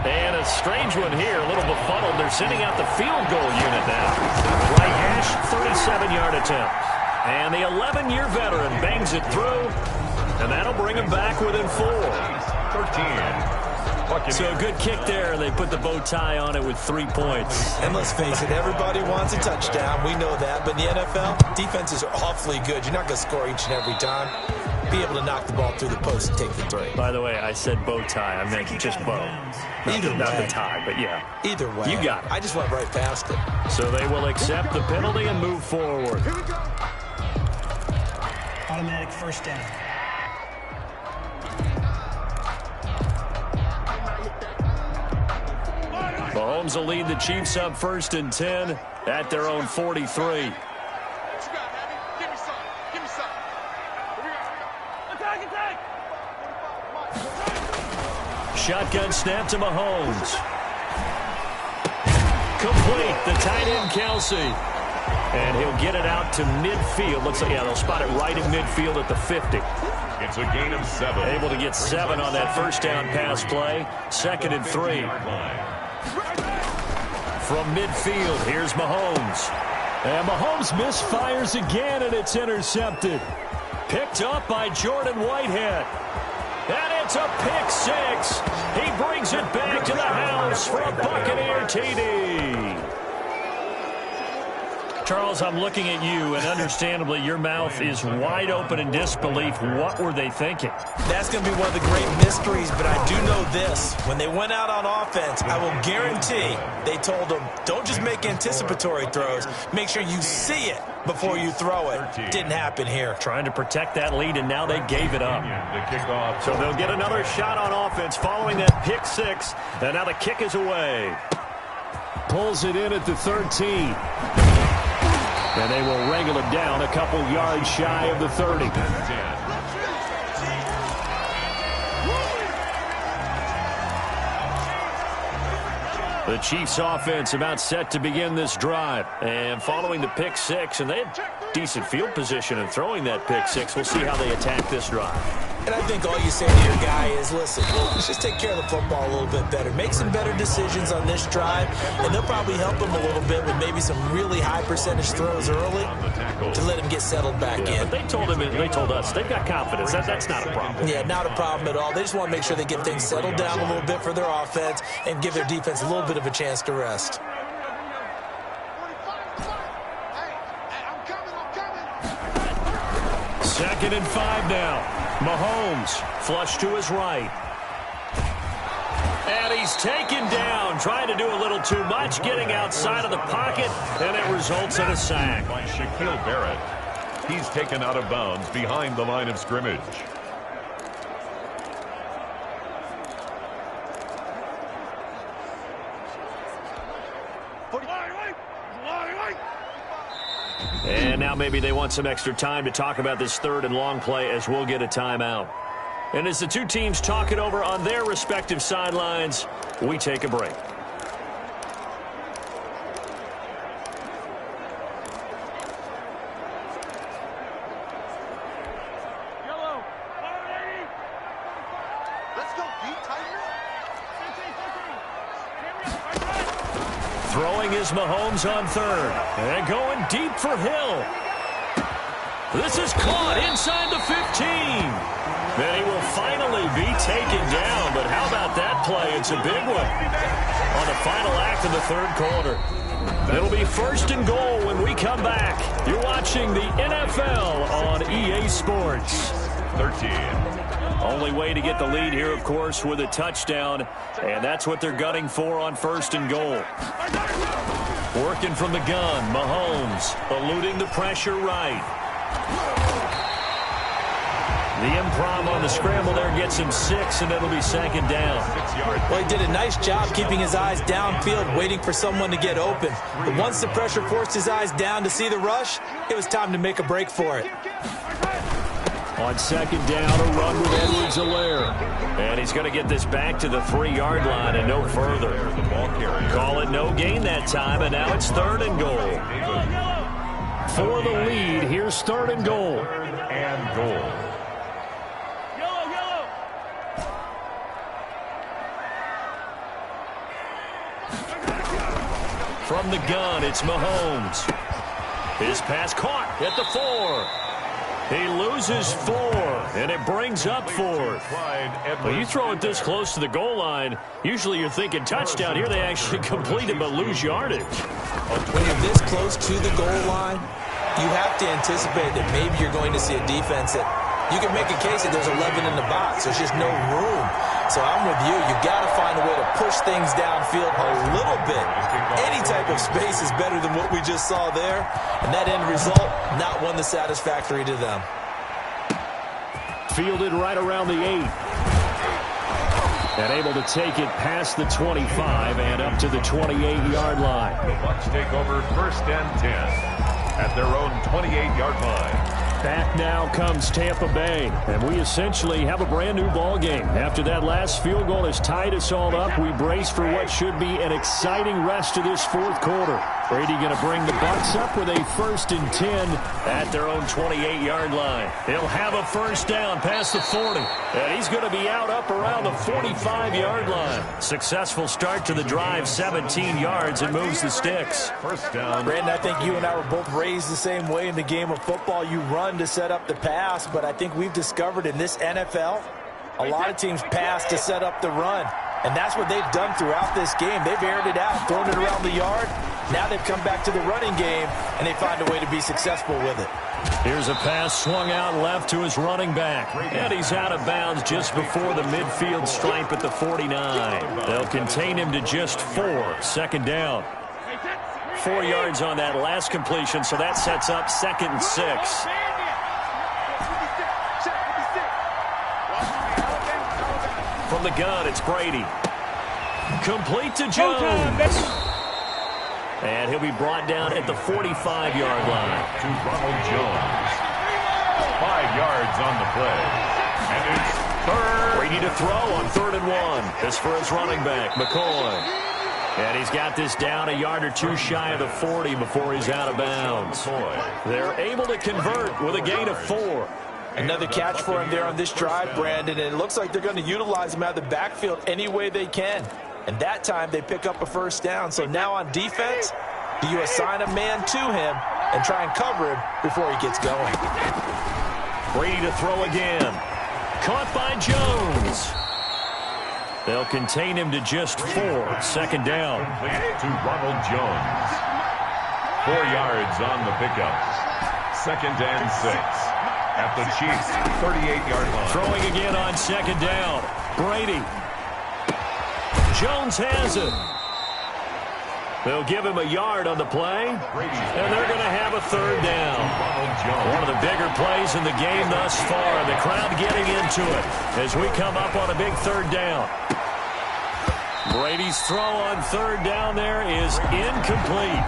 [SPEAKER 6] And a strange one here, a little befuddled. They're sending out the field goal unit now. Right hash, 37-yard attempt. And the 11-year veteran bangs it through, and that'll bring him back within 4.
[SPEAKER 5] 13.
[SPEAKER 6] So a good kick there. They put the bow tie on it with 3 points.
[SPEAKER 1] And let's face it, everybody wants a touchdown. We know that. But in the NFL, defenses are awfully good. You're not going to score each and every time. Be able to knock the ball through the post and take the 3.
[SPEAKER 6] By the way, I said bow tie. I meant just bow. Not the tie, but yeah.
[SPEAKER 1] Either way.
[SPEAKER 6] You got it.
[SPEAKER 1] I just went right past it.
[SPEAKER 6] So they will accept the penalty and move forward.
[SPEAKER 7] Here we go.
[SPEAKER 8] Automatic first down.
[SPEAKER 6] Mahomes will lead the Chiefs up 1st and 10 at their own 43. Shotgun snap to Mahomes. Complete. The tight end, Kelsey. And he'll get it out to midfield. Looks like, yeah, they'll spot it right in midfield at the 50.
[SPEAKER 5] It's a gain of 7.
[SPEAKER 6] Able to get 7 on that first down pass play. 2nd and 3. From midfield, here's Mahomes. And Mahomes misfires again, and it's intercepted. Picked up by Jordan Whitehead. And it's a pick 6. He brings it back to the house for a Buccaneer TD. Charles, I'm looking at you, and understandably, your mouth is wide open in disbelief. What were they thinking?
[SPEAKER 1] That's going to be one of the great mysteries, but I do know this. When they went out on offense, I will guarantee they told them, don't just make anticipatory throws. Make sure you see it before you throw it. Didn't happen here.
[SPEAKER 6] Trying to protect that lead, and now they gave it up. So they'll get another shot on offense following that pick 6, and now the kick is away. Pulls it in at the 13. And they will wrangle him down a couple yards shy of the 30. The Chiefs offense about set to begin this drive. And following the pick 6, and they had decent field position in throwing that pick 6. We'll see how they attack this drive.
[SPEAKER 1] And I think all you say to your guy is, listen, let's just take care of the football a little bit better. Make some better decisions on this drive, and they'll probably help him a little bit with maybe some really high percentage throws early to let him get settled back in.
[SPEAKER 6] But they told us, they've got confidence. That's not a problem.
[SPEAKER 1] Yeah, not a problem at all. They just want to make sure they get things settled down a little bit for their offense and give their defense a little bit of a chance to rest.
[SPEAKER 6] Second and 5 now. Mahomes, flush to his right. And he's taken down, trying to do a little too much, getting outside of the pocket, and it results in a sack.
[SPEAKER 5] By Shaquille Barrett. He's taken out of bounds behind the line of scrimmage.
[SPEAKER 6] And now maybe they want some extra time to talk about this 3rd and long play, as we'll get a timeout. And as the two teams talk it over on their respective sidelines, we take a break. Throwing is Mahomes on 3rd. And going deep for Hill. This is caught inside the 15. Then he will finally be taken down. But how about that play? It's a big one on the final act of the 3rd quarter. It'll be 1st and goal when we come back. You're watching the NFL on EA Sports.
[SPEAKER 5] 13.
[SPEAKER 6] Only way to get the lead here, of course, with a touchdown. And that's what they're gunning for on 1st and goal. Working from the gun, Mahomes eluding the pressure right. The improv on the scramble there gets him 6, and it'll be 2nd down.
[SPEAKER 1] Well, he did a nice job keeping his eyes downfield, waiting for someone to get open. But once the pressure forced his eyes down to see the rush, it was time to make a break for it.
[SPEAKER 6] On 2nd down, a run with Edwards-Helaire. And he's going to get this back to the 3-yard line and no further. Call it no gain that time, and now it's 3rd and goal. For the lead, here's 3rd and goal.
[SPEAKER 5] And goal.
[SPEAKER 6] From the gun, it's Mahomes. His pass caught at the 4. He loses 4, and it brings up 4. When you throw it this close to the goal line, usually you're thinking touchdown. Here they actually complete it but lose yardage.
[SPEAKER 1] When you're this close to the goal line, you have to anticipate that maybe you're going to see a defense that you can make a case that there's 11 in the box. There's just no room. So I'm with you. You've got to find a way to push things downfield a little bit. Any type of space is better than what we just saw there. And that end result, not one that's satisfactory to them.
[SPEAKER 6] Fielded right around the 8. And able to take it past the 25 and up to the 28-yard line.
[SPEAKER 5] The Bucs take over 1st and 10 at their own 28-yard line.
[SPEAKER 6] Back now comes Tampa Bay, and we essentially have a brand-new ball game. After that last field goal has tied us all up, we brace for what should be an exciting rest of this 4th quarter. Brady going to bring the Bucs up with a 1st and 10 at their own 28-yard line. He'll have a first down past the 40, and he's going to be out up around the 45-yard line. Successful start to the drive, 17 yards, and moves the sticks.
[SPEAKER 5] First down.
[SPEAKER 1] Brandon, I think you and I were both raised the same way in the game of football. You run to set up the pass, but I think we've discovered in this NFL, a lot of teams pass to set up the run. And that's what they've done throughout this game. They've aired it out, thrown it around the yard. Now they've come back to the running game, and they find a way to be successful with it.
[SPEAKER 6] Here's a pass swung out left to his running back. And he's out of bounds just before the midfield stripe at the 49. They'll contain him to just 4. 2nd down. 4 yards on that last completion, so that sets up 2nd and 6. From the gun, it's Brady. Complete to Jones. And he'll be brought down at the 45-yard line.
[SPEAKER 5] To Ronald Jones. 5 yards on the play. And it's 3rd.
[SPEAKER 6] Brady to throw on 3rd and 1. This for his running back, McCoy. And he's got this down a yard or 2 shy of the 40 before he's out of bounds. They're able to convert with a gain of 4.
[SPEAKER 1] Another catch for him there on this drive, Brandon, and it looks like they're going to utilize him out of the backfield any way they can. And that time they pick up a first down. So now on defense, do you assign a man to him and try and cover him before he gets going?
[SPEAKER 6] Brady to throw again. Caught by Jones. They'll contain him to just 4. 2nd down.
[SPEAKER 5] To Ronald Jones. 4 yards on the pickup. 2nd and 6. At the Chiefs' 38-yard line.
[SPEAKER 6] Throwing again on 2nd down. Brady. Jones has it. They'll give him a yard on the play, and they're going to have a 3rd down. One of the bigger plays in the game thus far. The crowd getting into it as we come up on a big 3rd down. Brady's throw on 3rd down there is incomplete.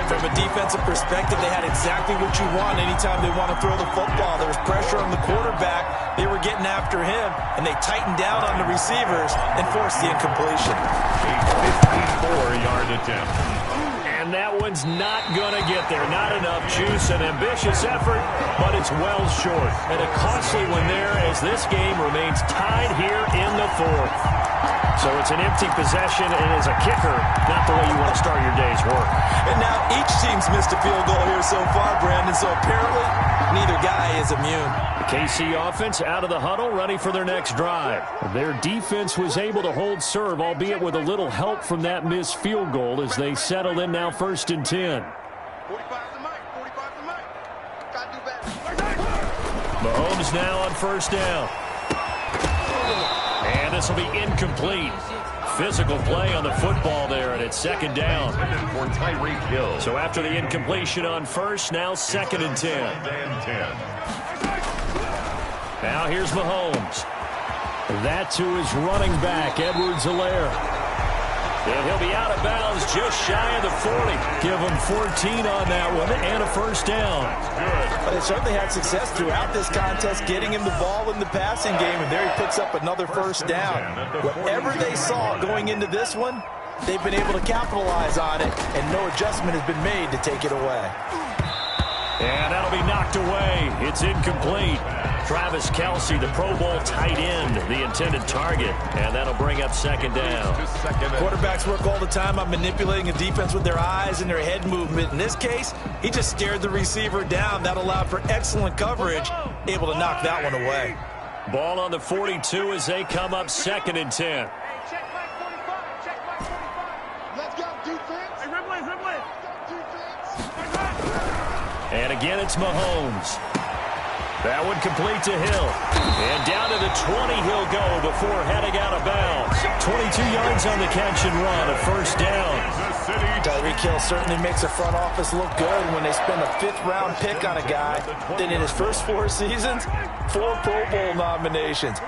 [SPEAKER 1] From a defensive perspective, they had exactly what you want anytime they want to throw the football. There was pressure on the quarterback. They were getting after him, and they tightened down on the receivers and forced the incompletion.
[SPEAKER 5] A 54-yard attempt.
[SPEAKER 6] And that one's not going to get there. Not enough juice. An ambitious effort, but it's well short. And a costly one there as this game remains tied here in the 4th. So it's an empty possession, and as a kicker, not the way you want to start your day's work.
[SPEAKER 1] And now each team's missed a field goal here so far, Brandon, so apparently neither guy is immune.
[SPEAKER 6] The KC offense out of the huddle, ready for their next drive. Their defense was able to hold serve, albeit with a little help from that missed field goal as they settle in now 1st and 10.
[SPEAKER 7] 45 to Mike. 45 to Mike. Got to do better.
[SPEAKER 6] Mahomes now on 1st down. And this will be incomplete. Physical play on the football there, and it's 2nd down.
[SPEAKER 5] For Tyreek Hill.
[SPEAKER 6] So after the incompletion on 1st, now 2nd and 10. Now here's Mahomes. That to his running back, Edwards-Helaire. And he'll be out of bounds just shy of the 40. Give him 14 on that one and a 1st down.
[SPEAKER 1] But they certainly had success throughout this contest, getting him the ball in the passing game, and there he picks up another 1st down. Whatever they saw going into this one, they've been able to capitalize on it, and no adjustment has been made to take it away.
[SPEAKER 6] And that'll be knocked away. It's incomplete. Travis Kelce, the Pro Bowl tight end, the intended target, and that'll bring up second down.
[SPEAKER 1] Quarterbacks work all the time on manipulating a defense with their eyes and their head movement. In this case, he just stared the receiver down. That allowed for excellent coverage, able to knock that one away.
[SPEAKER 6] Ball on the 42 as they come up 2nd and 10.
[SPEAKER 7] Check my 45. Check my 45. Let's go, defense. Hey, Rimley. Defense.
[SPEAKER 6] And again, it's Mahomes. That one complete to Hill. And down to the 20 he'll go before heading out of bounds. 22 yards on the catch and run, a first down.
[SPEAKER 1] Tyreek Hill certainly makes the front office look good when they spend a 5th-round pick on a guy. Then in his first 4 seasons, 4 Pro Bowl nominations.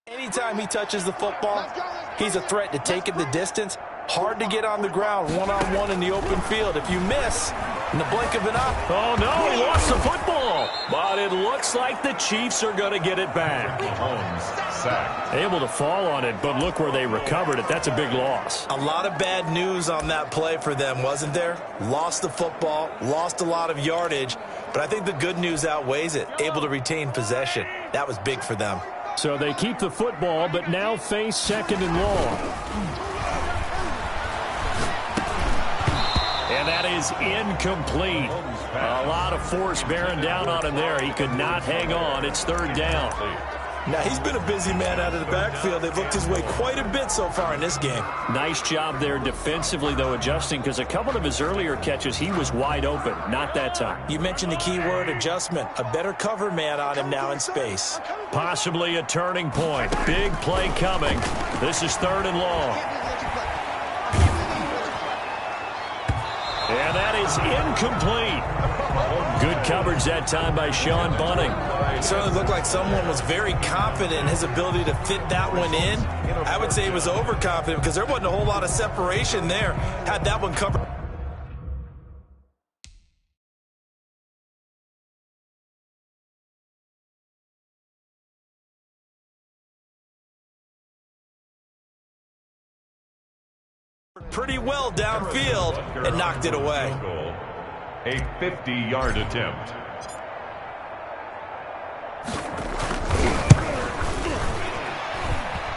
[SPEAKER 1] Anytime he touches the football, he's a threat to take it the distance. Hard to get on the ground one-on-one in the open field. If you miss, in the blink of an eye.
[SPEAKER 6] Oh, no, he lost the football. But it looks like the Chiefs are going to get it back.
[SPEAKER 5] Mahomes sacked.
[SPEAKER 6] Able to fall on it, but look where they recovered it. That's a big loss.
[SPEAKER 1] A lot of bad news on that play for them, wasn't there? Lost the football, lost a lot of yardage, but I think the good news outweighs it. Able to retain possession. That was big for them.
[SPEAKER 6] So they keep the football, but now face 2nd and long. And that is incomplete. A lot of force bearing down on him there. He could not hang on. It's 3rd down.
[SPEAKER 1] Now, he's been a busy man out of the backfield. They've looked his way quite a bit so far in this game.
[SPEAKER 6] Nice job there defensively, though, adjusting, because a couple of his earlier catches, he was wide open. Not that time.
[SPEAKER 1] You mentioned the key word, adjustment. A better cover man on him now in space.
[SPEAKER 6] Possibly a turning point. Big play coming. This is 3rd and long. And that is incomplete. Good coverage that time by Sean Bunting.
[SPEAKER 1] It certainly looked like someone was very confident in his ability to fit that one in. I would say he was overconfident because there wasn't a whole lot of separation there. Had that one covered. Pretty well downfield and knocked it away.
[SPEAKER 5] A 50-yard attempt.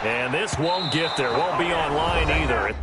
[SPEAKER 6] And this won't get there. Won't be online either.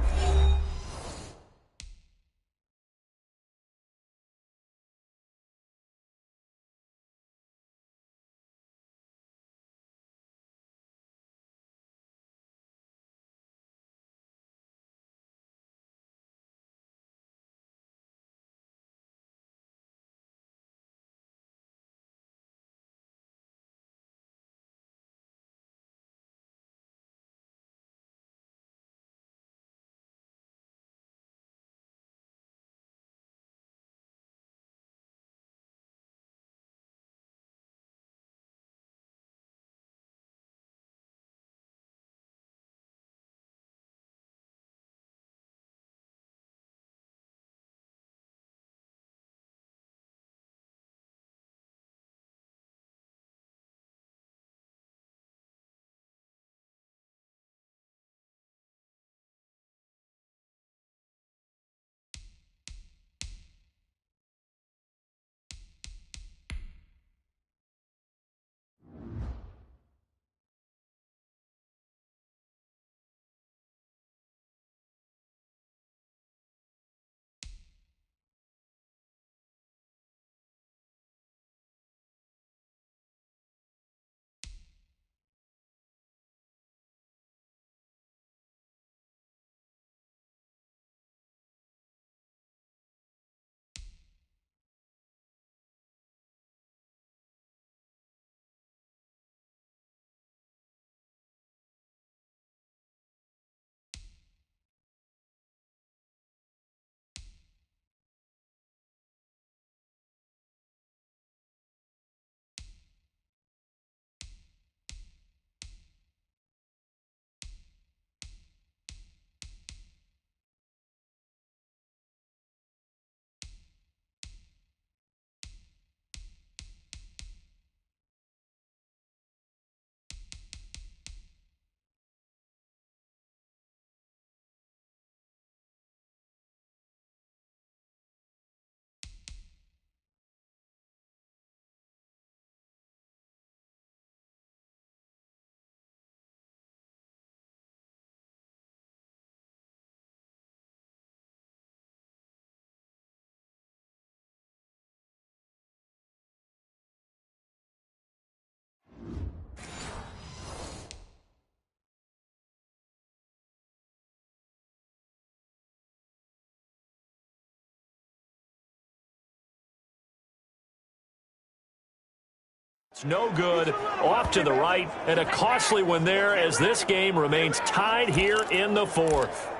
[SPEAKER 6] It's no good, off to the right, and a costly one there as this game remains tied here in the fourth.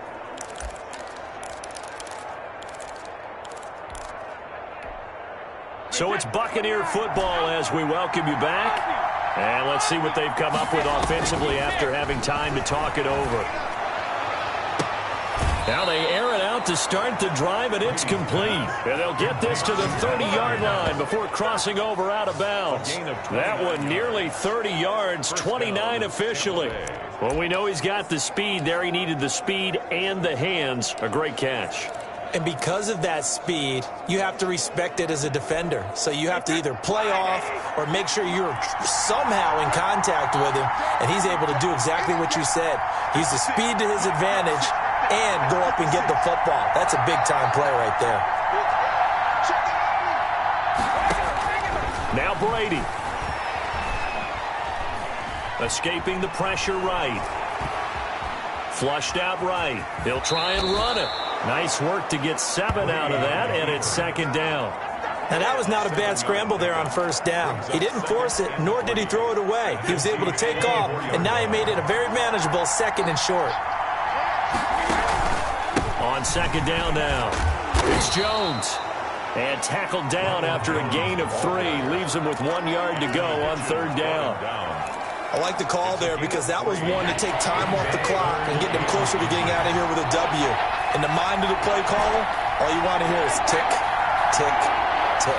[SPEAKER 6] So it's Buccaneer football as we welcome you back. And let's see what they've come up with offensively after having time to talk it over. Now they air it out to start the drive, and it's complete. And they'll get this to the 30-yard line before crossing over out of bounds. That one nearly 30 yards, 29 officially. Well, we know he's got the speed there. He needed the speed and the hands. A great catch.
[SPEAKER 1] And because of that speed, you have to respect it as a defender. So you have to either play off or make sure you're somehow in contact with him, and he's able to do exactly what you said. Use the speed to his advantage and go up and get the football. That's a big-time play right there.
[SPEAKER 6] Now Brady. Escaping the pressure right. Flushed out right. He'll try and run it. Nice work to get 7 out of that, and it's second down.
[SPEAKER 1] Now, that was not a bad scramble there on first down. He didn't force it, nor did he throw it away. He was able to take off, and now he made it a very manageable second and short.
[SPEAKER 6] On second down now, it's Jones. And tackled down after a gain of 3. Leaves him with 1 yard to go on third down.
[SPEAKER 1] I like the call there because that was one to take time off the clock and get them closer to getting out of here with a W. In the mind of the play caller, all you want to hear is tick, tick, tick.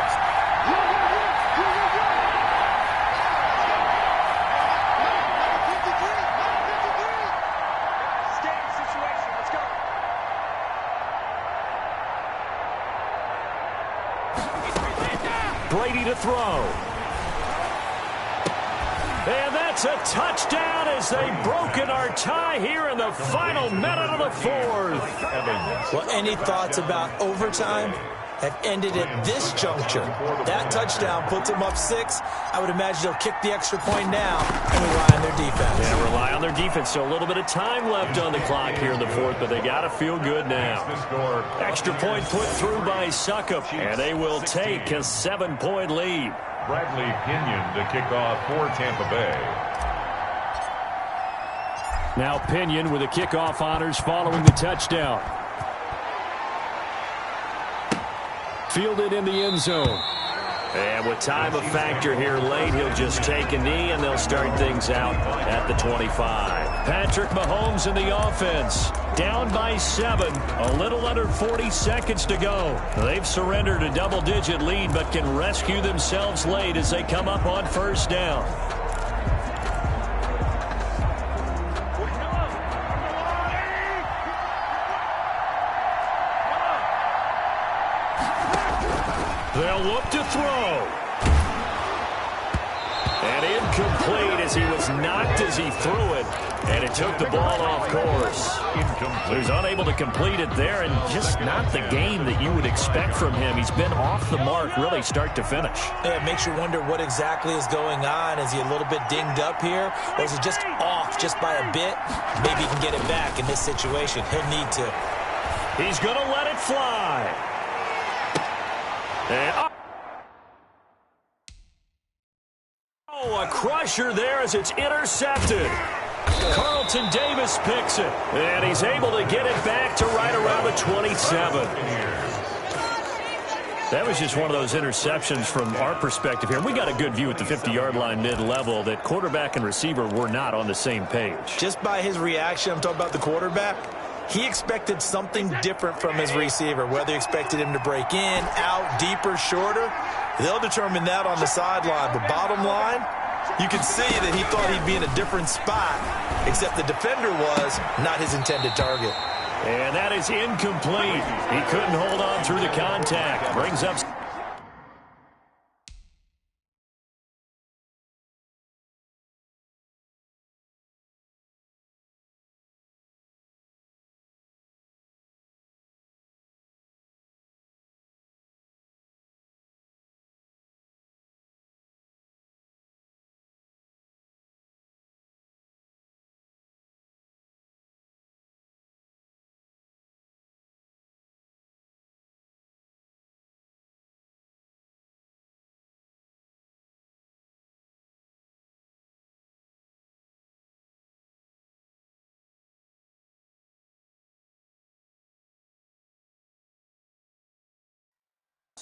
[SPEAKER 6] Brady to throw. And that's a touchdown as they've broken our tie here in the final minute of the fourth.
[SPEAKER 1] Well, any thoughts about overtime have ended at this juncture? That touchdown puts them up 6. I would imagine they'll kick the extra point now and rely on their defense.
[SPEAKER 6] Yeah, rely on their defense. So a little bit of time left on the clock here in the fourth, but they got to feel good now. Extra point put through by Suckup, and they will take a 7-point lead.
[SPEAKER 5] Bradley Pinion to kick off for Tampa Bay.
[SPEAKER 6] Now Pinion with the kickoff honors following the touchdown. Fielded in the end zone. And with time a factor here late, he'll just take a knee and they'll start things out at the 25. Patrick Mahomes in the offense. Down by 7. A little under 40 seconds to go. They've surrendered a double-digit lead but can rescue themselves late as they come up on first down. They'll look to throw. And incomplete as he was knocked as he threw it. And it took the ball off course. He was unable to complete it there, and just not the game that you would expect from him. He's been off the mark really start to finish.
[SPEAKER 1] Yeah, it makes you wonder what exactly is going on. Is he a little bit dinged up here? Or is it just off just by a bit? Maybe he can get it back in this situation. He'll need to.
[SPEAKER 6] He's going to let it fly. And oh, a crusher there as it's intercepted. Carlton Davis picks it, and he's able to get it back to right around the 27. That was just one of those interceptions from our perspective here. We got a good view at the 50-yard line mid-level that quarterback and receiver were not on the same page.
[SPEAKER 1] Just by his reaction, I'm talking about the quarterback, he expected something different from his receiver, whether he expected him to break in, out, deeper, shorter. They'll determine that on the sideline. But bottom line, you can see that he thought he'd be in a different spot, except the defender was not his intended target.
[SPEAKER 6] And that is incomplete. He couldn't hold on through the contact. Brings up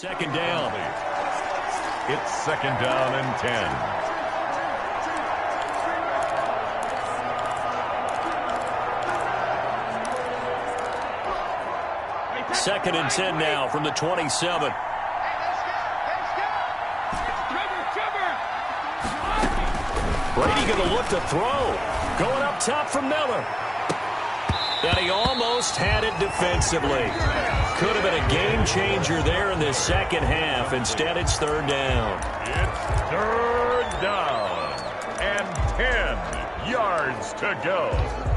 [SPEAKER 6] second down.
[SPEAKER 5] It's second down and 10.
[SPEAKER 6] Second and 10 now from the 27. Brady going to look to throw. Going up top from Miller. And he almost had it defensively. Could have been a game changer there in this second half. Instead, it's third down.
[SPEAKER 5] It's third down and 10 yards to go.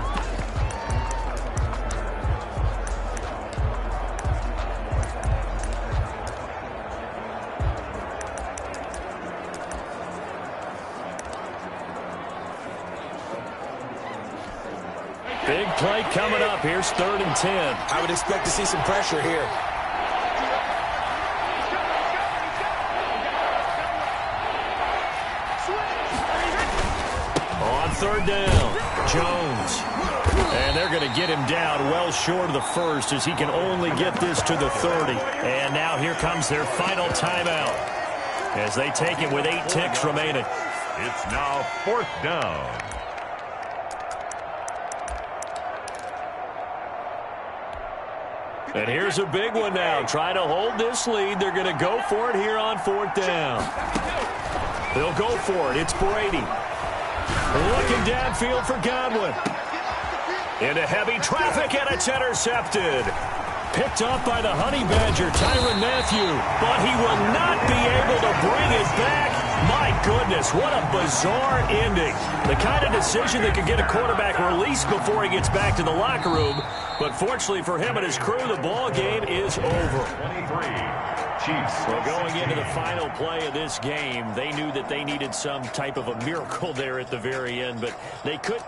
[SPEAKER 6] Big play coming up. Here's third and 10.
[SPEAKER 8] I would expect to see some pressure here.
[SPEAKER 6] On third down, Jones. And they're going to get him down well short of the first as he can only get this to the 30. And now here comes their final timeout as they take it with 8 ticks remaining.
[SPEAKER 5] It's now fourth down.
[SPEAKER 6] And here's a big one now. Trying to hold this lead. They're going to go for it here on fourth down. They'll go for it. It's Brady. Looking downfield for Godwin. Into heavy traffic, and it's intercepted. Picked up by the Honey Badger, Tyrann Mathieu. But he will not be able to bring it back. My goodness, what a bizarre ending. The kind of decision that could get a quarterback released before he gets back to the locker room. But fortunately for him and his crew, the ball game is over.
[SPEAKER 5] 23. Chiefs.
[SPEAKER 6] Well, going into the final play of this game, they knew that they needed some type of a miracle there at the very end, but they could